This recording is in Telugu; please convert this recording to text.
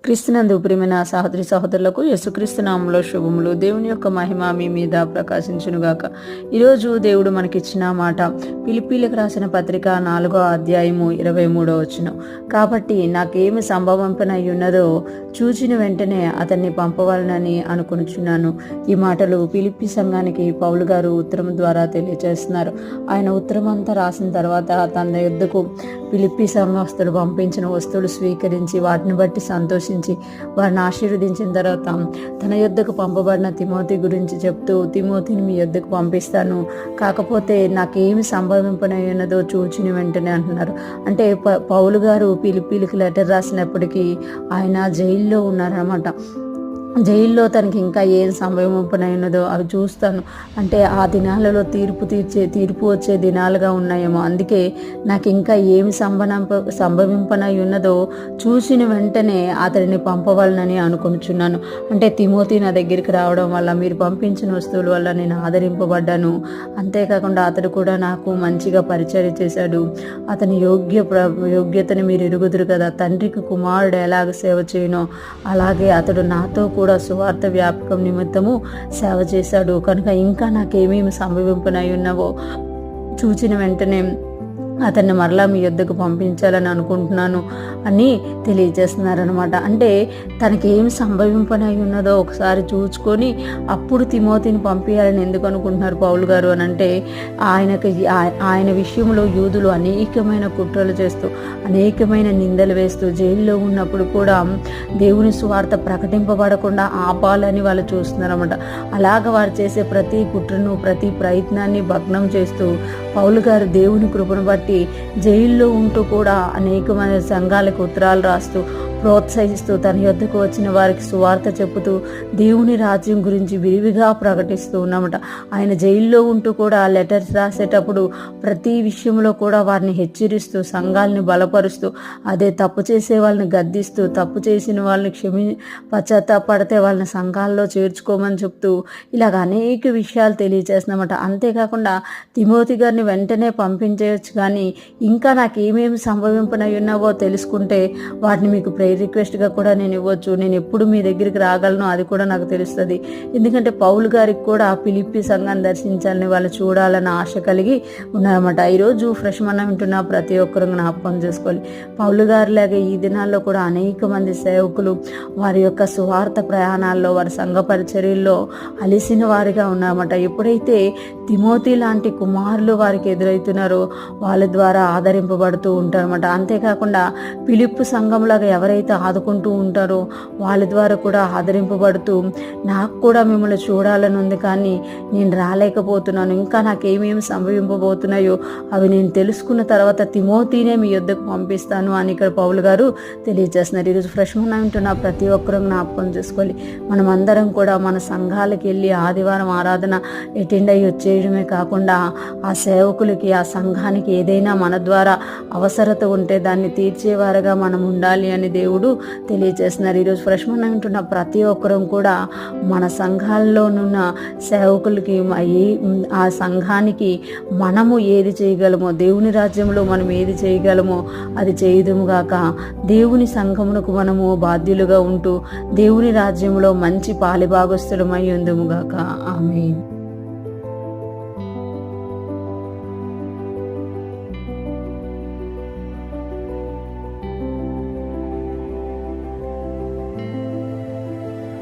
క్రీస్తునందు ప్రియమైన సహోదరి సహోదరులకు యేసుక్రీస్తు నామములో శుభములు. దేవుని యొక్క మహిమ మీ మీద ప్రకాశించునుగాక. ఈరోజు దేవుడు మనకిచ్చిన మాట ఫిలిప్పీలకు రాసిన పత్రిక 4వ అధ్యాయము 23వ వచనం. కాబట్టి నాకేమి సంభవింపనై ఉన్నదో చూచిన వెంటనే అతన్ని పంపవాలనని అనుకొనుచున్నాను. ఈ మాటలు ఫిలిప్పీ సంఘానికి పౌలు గారు ఉత్తరం ద్వారా తెలియజేస్తున్నారు. ఆయన ఉత్తరం అంతా రాసిన తర్వాత తన యొద్దకు ఫిలిప్పీ సంఘస్థుడు పంపించిన వస్తువులు స్వీకరించి వాటిని బట్టి సంతోషించి వారిని ఆశీర్వదించిన తర్వాత తన యొద్దకు పంపబడిన తిమోతి గురించి చెప్తూ, తిమోతిని మీ యొద్దకు పంపిస్తాను, కాకపోతే నాకేమి సంభవింపనై ఉన్నదో చూచిన వెంటనే అంటున్నారు. అంటే పౌలు గారు ఫిలిప్పీలకు లెటర్ రాసినప్పటికీ ఆయన జైల్లో ఉన్నారన్నమాట. జైల్లో తనకి ఇంకా ఏం సంభవింపనై ఉన్నదో అవి చూస్తాను అంటే ఆ దినాలలో తీర్పు వచ్చే దినాలుగా ఉన్నాయేమో, అందుకే నాకు ఇంకా ఏమి సంభవింపనై ఉన్నదో చూసిన వెంటనే అతడిని పంపవాలనని అనుకుంటున్నాను. అంటే తిమోతి నా దగ్గరికి రావడం వల్ల, మీరు పంపించిన వస్తువుల వల్ల నేను ఆదరింపబడ్డాను. అంతేకాకుండా అతడు కూడా నాకు మంచిగా పరిచర్య చేశాడు. అతని యోగ్యతని మీరు ఎరుగుదురు కదా. తండ్రికి కుమారుడు ఎలాగ సేవ చేయనో అలాగే అతడు నాతో కూడా సువార్త వ్యాపకం నిమిత్తము సేవ చేశాడు. కనుక ఇంకా నాకేమేమి సంభవింపనై ఉన్నావో చూచిన వెంటనే అతన్ని మరలా మీ యొద్దకు పంపించాలని అనుకుంటున్నాను అని తెలియజేస్తున్నారనమాట. అంటే తనకేమి సంభవింపనై ఉన్నదో ఒకసారి చూసుకొని అప్పుడు తిమోతిని పంపించాలని ఎందుకు అనుకుంటున్నారు పౌలు గారు అని అంటే, ఆయన విషయంలో యూదులు అనేకమైన కుట్రలు చేస్తూ అనేకమైన నిందలు వేస్తూ జైల్లో ఉన్నప్పుడు కూడా దేవుని సువార్త ప్రకటింపబడకుండా ఆపాలని వాళ్ళు చూస్తున్నారన్నమాట. అలాగ వారు చేసే ప్రతి కుట్రను ప్రతి ప్రయత్నాన్ని భగ్నం చేస్తూ పౌలు గారు దేవుని కృపను బట్టి జైల్లో ఉంటూ కూడా అనేకమైన సంఘాలకు ఉత్తరాలు రాస్తూ ప్రోత్సహిస్తూ తన యొద్దకు వచ్చిన వారికి సువార్త చెప్పుతూ దేవుని రాజ్యం గురించి విరివిగా ప్రకటిస్తూ ఉన్నామట. ఆయన జైల్లో ఉంటూ కూడా లెటర్స్ రాసేటప్పుడు ప్రతి విషయంలో కూడా వారిని హెచ్చరిస్తూ సంఘాలని బలపరుస్తూ, అదే తప్పు చేసే వాళ్ళని గద్దిస్తూ, తప్పు చేసిన వాళ్ళని పశ్చాత్తాపడితే వాళ్ళని సంఘాల్లో చేర్చుకోమని చెప్తూ ఇలాగ అనేక విషయాలు తెలియజేస్తున్నామట. అంతేకాకుండా తిమోతి గారిని వెంటనే పంపించేయచ్చు, కానీ ఇంకా నాకు ఏమేమి సంభవింపనై ఉన్నావో తెలుసుకుంటే వాటిని మీకు రిక్వెస్ట్గా కూడా నేను ఇవ్వచ్చు. నేను ఎప్పుడు మీ దగ్గరికి రాగలను అది కూడా నాకు తెలుస్తుంది. ఎందుకంటే పౌలు గారికి కూడా ఫిలిప్పీ సంఘాన్ని దర్శించాలని, వాళ్ళు చూడాలని ఆశ కలిగి ఉన్నారన్నమాట. ఈరోజు ఫ్రెష్ మనం వింటున్న ప్రతి ఒక్కరు జ్ఞాపకం చేసుకోవాలి. పౌలు గారిలాగే ఈ దినాల్లో కూడా అనేక మంది సేవకులు వారి యొక్క సువార్త ప్రయాణాల్లో, వారి సంఘ పరిచర్యల్లో అలిసిన వారిగా ఉన్నారన్నమాట. ఎప్పుడైతే తిమోతి లాంటి కుమారులు వారికి ఎదురవుతున్నారో వాళ్ళ ద్వారా ఆదరింపబడుతూ ఉంటారన్నమాట. అంతేకాకుండా ఫిలిప్పు సంఘంలాగా ఎవరైతే ఆదుకుంటూ ఉంటారో వాళ్ళ ద్వారా కూడా ఆదరింపబడుతూ, నాకు కూడా మిమ్మల్ని చూడాలని ఉంది కానీ నేను రాలేకపోతున్నాను, ఇంకా నాకేమేమి సంభవింపబోతున్నాయో అవి నేను తెలుసుకున్న తర్వాత తిమోతినే మీ యొద్దకు పంపిస్తాను అని ఇక్కడ పౌలు గారు తెలియజేస్తున్నారు. ఈరోజు ఫ్రెష్ మనం వింటున్న ప్రతి ఒక్కరూ జ్ఞాపకం చేసుకోవాలి. మనం అందరం కూడా మన సంఘాలకు వెళ్ళి ఆదివారం ఆరాధన అటెండ్ అయ్యి వచ్చేయడమే కాకుండా ఆ సేవకులకి, ఆ సంఘానికి ఏదైనా మన ద్వారా అవసరత ఉంటే దాన్ని తీర్చేవారుగా మనం ఉండాలి అని దేవుడు తెలియజేస్తున్నారు. ఈరోజు ఫ్రెష్ మనం వింటున్న ప్రతి ఒక్కరం కూడా మన సంఘాల్లోనున్న సేవకులకి, ఆ సంఘానికి మనము ఏది చేయగలమో, దేవుని రాజ్యంలో మనం ఏది చేయగలమో అది చేయుదుముగాక. దేవుని సంఘమునకు మనము బాధ్యులుగా ఉంటూ దేవుని రాజ్యంలో మంచి పాలిభాగస్తులమై ఉందుముగాక. ఆమేన్.